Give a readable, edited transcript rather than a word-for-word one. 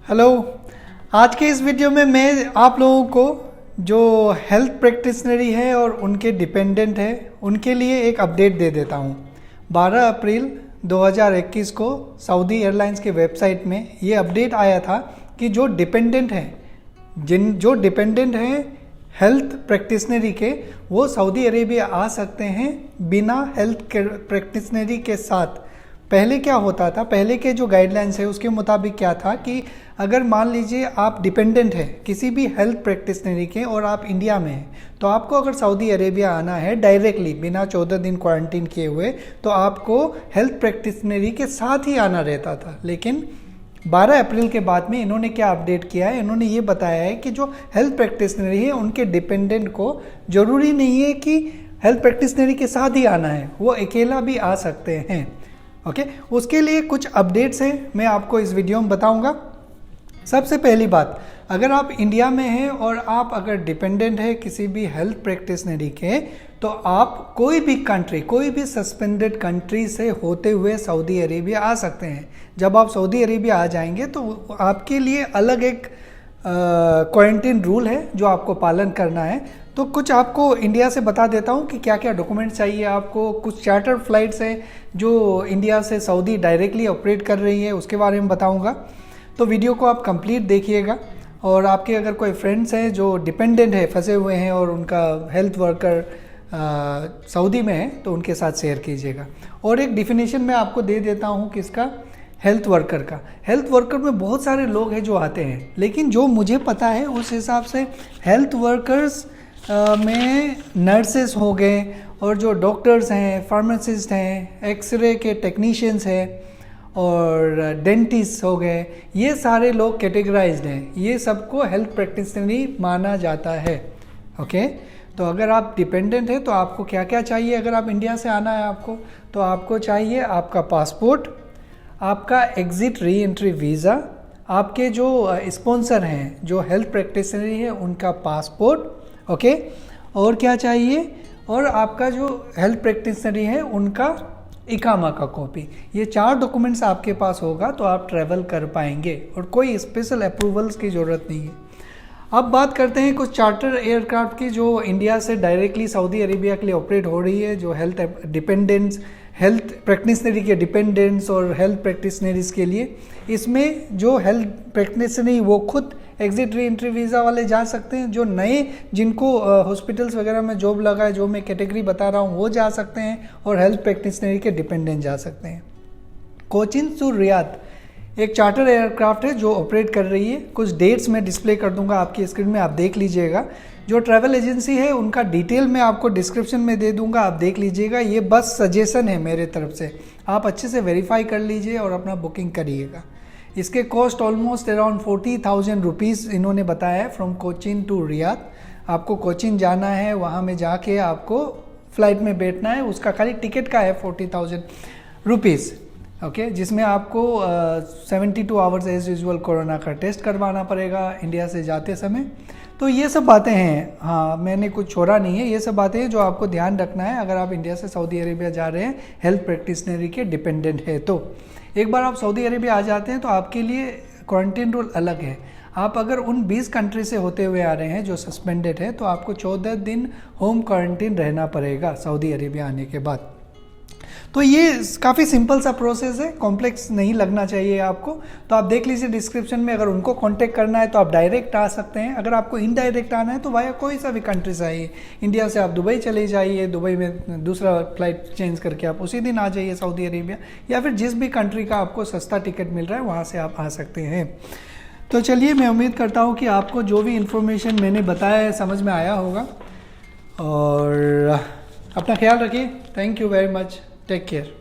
Hello. आज के इस वीडियो में मैं आप लोगों को जो हेल्थ प्रैक्टिशनरी है और उनके डिपेंडेंट है उनके लिए एक अपडेट दे देता हूँ। 12 अप्रैल 2021 को सऊदी एयरलाइंस के वेबसाइट में ये अपडेट आया था कि जो डिपेंडेंट हैं हेल्थ प्रैक्टिशनरी के, वो सऊदी अरेबिया आ सकते हैं बिना हेल्थ प्रैक्टिशनरी के साथ। पहले क्या होता था, पहले के जो गाइडलाइंस है उसके मुताबिक क्या था कि अगर मान लीजिए आप डिपेंडेंट है किसी भी हेल्थ प्रैक्टिशनरी के और आप इंडिया में हैं, तो आपको अगर सऊदी अरेबिया आना है डायरेक्टली बिना 14 दिन क्वारंटीन किए हुए, तो आपको हेल्थ प्रैक्टिशनरी के साथ ही आना रहता था। लेकिन 12 अप्रैल के बाद में इन्होंने क्या अपडेट किया है, इन्होंने ये बताया है कि जो हेल्थ प्रैक्टिशनरी है उनके डिपेंडेंट को ज़रूरी नहीं है कि हेल्थ प्रैक्टिशनरी के साथ ही आना है, वो अकेला भी आ सकते हैं। ओके, उसके लिए कुछ अपडेट्स हैं, मैं आपको इस वीडियो में बताऊंगा। सबसे पहली बात, अगर आप इंडिया में हैं और आप अगर डिपेंडेंट है किसी भी हेल्थ प्रैक्टिशनरी के, तो आप कोई भी कंट्री, कोई भी सस्पेंडेड कंट्री से होते हुए सऊदी अरेबिया आ सकते हैं। जब आप सऊदी अरेबिया आ जाएंगे तो आपके लिए अलग एक क्वारंटीन रूल है जो आपको पालन करना है। तो कुछ आपको इंडिया से बता देता हूँ कि क्या क्या डॉक्यूमेंट चाहिए आपको। कुछ चार्टर फ्लाइट्स हैं जो इंडिया से सऊदी डायरेक्टली ऑपरेट कर रही है, उसके बारे में बताऊँगा। तो वीडियो को आप कंप्लीट देखिएगा, और आपके अगर कोई फ्रेंड्स हैं जो डिपेंडेंट है, फंसे हुए हैं और उनका हेल्थ वर्कर सऊदी में है, तो उनके साथ शेयर कीजिएगा। और एक डिफिनेशन मैं आपको दे देता हूँ किसका, हेल्थ वर्कर का। हेल्थ वर्कर में बहुत सारे लोग हैं जो आते हैं, लेकिन जो मुझे पता है उस हिसाब से हेल्थ वर्कर्स में नर्सेस हो गए, और जो डॉक्टर्स हैं, फार्मासिस्ट हैं, एक्सरे के टेक्नीशियंस हैं, और डेंटिस्ट हो गए, ये सारे लोग कैटेगराइज्ड हैं। ये सबको हेल्थ प्रैक्टिशनरी माना जाता है। ओके, तो अगर आप डिपेंडेंट हैं तो आपको क्या क्या चाहिए। अगर आप इंडिया से आना है आपको, तो आपको चाहिए आपका पासपोर्ट, आपका एग्ज़िट री एंट्री वीज़ा, आपके जो स्पॉन्सर हैं जो हेल्थ प्रैक्टिशनरी है उनका पासपोर्ट। ओके, और क्या चाहिए, और आपका जो हेल्थ प्रैक्टिशनरी है उनका इकामा का कॉपी। ये 4 डॉक्यूमेंट्स आपके पास होगा तो आप ट्रैवल कर पाएंगे, और कोई स्पेशल अप्रूवल्स की ज़रूरत नहीं है। अब बात करते हैं कुछ चार्टर एयरक्राफ्ट की जो इंडिया से डायरेक्टली सऊदी अरेबिया के लिए ऑपरेट हो रही है, जो हेल्थ प्रैक्टिशनरी के डिपेंडेंट्स और हेल्थ प्रैक्टिशनरीज के लिए। इसमें जो हेल्थ प्रैक्टिशनरी वो खुद एग्जिट री एंट्री वीज़ा वाले जा सकते हैं, जो नए जिनको हॉस्पिटल्स वगैरह में जॉब लगा है, जो मैं कैटेगरी बता रहा हूँ, वो जा सकते हैं, और हेल्थ प्रैक्टिशनरी के डिपेंडेंट जा सकते हैं। कोचिन टू रियाद एक चार्टर एयरक्राफ्ट है जो ऑपरेट कर रही है। कुछ डेट्स मैं डिस्प्ले कर दूंगा आपकी स्क्रीन में, आप देख लीजिएगा। जो ट्रैवल एजेंसी है उनका डिटेल मैं आपको डिस्क्रिप्शन में दे दूंगा, आप देख लीजिएगा। ये बस सजेशन है मेरे तरफ से, आप अच्छे से वेरीफाई कर लीजिए और अपना बुकिंग करिएगा। इसके कॉस्ट ऑलमोस्ट अराउंड 40,000 रुपीज़ इन्होंने बताया है फ्रॉम कोचिन टू रियाद। आपको कोचिन जाना है, वहाँ में जाके आपको फ़्लाइट में बैठना है, उसका खाली टिकट का है 40,000 रुपीज़। ओके, जिसमें आपको 72 आवर्स एज यूजुअल कोरोना का टेस्ट करवाना पड़ेगा इंडिया से जाते समय। तो ये सब बातें हैं, हाँ मैंने कुछ छोड़ा नहीं है, ये सब बातें हैं जो आपको ध्यान रखना है अगर आप इंडिया से सऊदी अरेबिया जा रहे हैं हेल्थ प्रैक्टिशनरी के डिपेंडेंट है। तो एक बार आप सऊदी अरेबिया आ जाते हैं तो आपके लिए क्वारंटीन रूल अलग है। आप अगर उन 20 कंट्री से होते हुए आ रहे हैं जो सस्पेंडेड है, तो आपको 14 दिन होम क्वारंटीन रहना पड़ेगा सऊदी अरेबिया आने के बाद। तो ये काफ़ी सिंपल सा प्रोसेस है, कॉम्प्लेक्स नहीं लगना चाहिए आपको। तो आप देख लीजिए डिस्क्रिप्शन में, अगर उनको कांटेक्ट करना है तो आप डायरेक्ट आ सकते हैं। अगर आपको इनडायरेक्ट आना है तो वाया कोई सा भी कंट्री से आइए। इंडिया से आप दुबई चले जाइए, दुबई में दूसरा फ्लाइट चेंज करके आप उसी दिन आ जाइए सऊदी अरेबिया, या फिर जिस भी कंट्री का आपको सस्ता टिकट मिल रहा है वहाँ से आप आ सकते हैं। तो चलिए, मैं उम्मीद करता हूँ कि आपको जो भी इन्फॉर्मेशन मैंने बताया है समझ में आया होगा, और अपना ख्याल रखिए। Thank you very much, take care.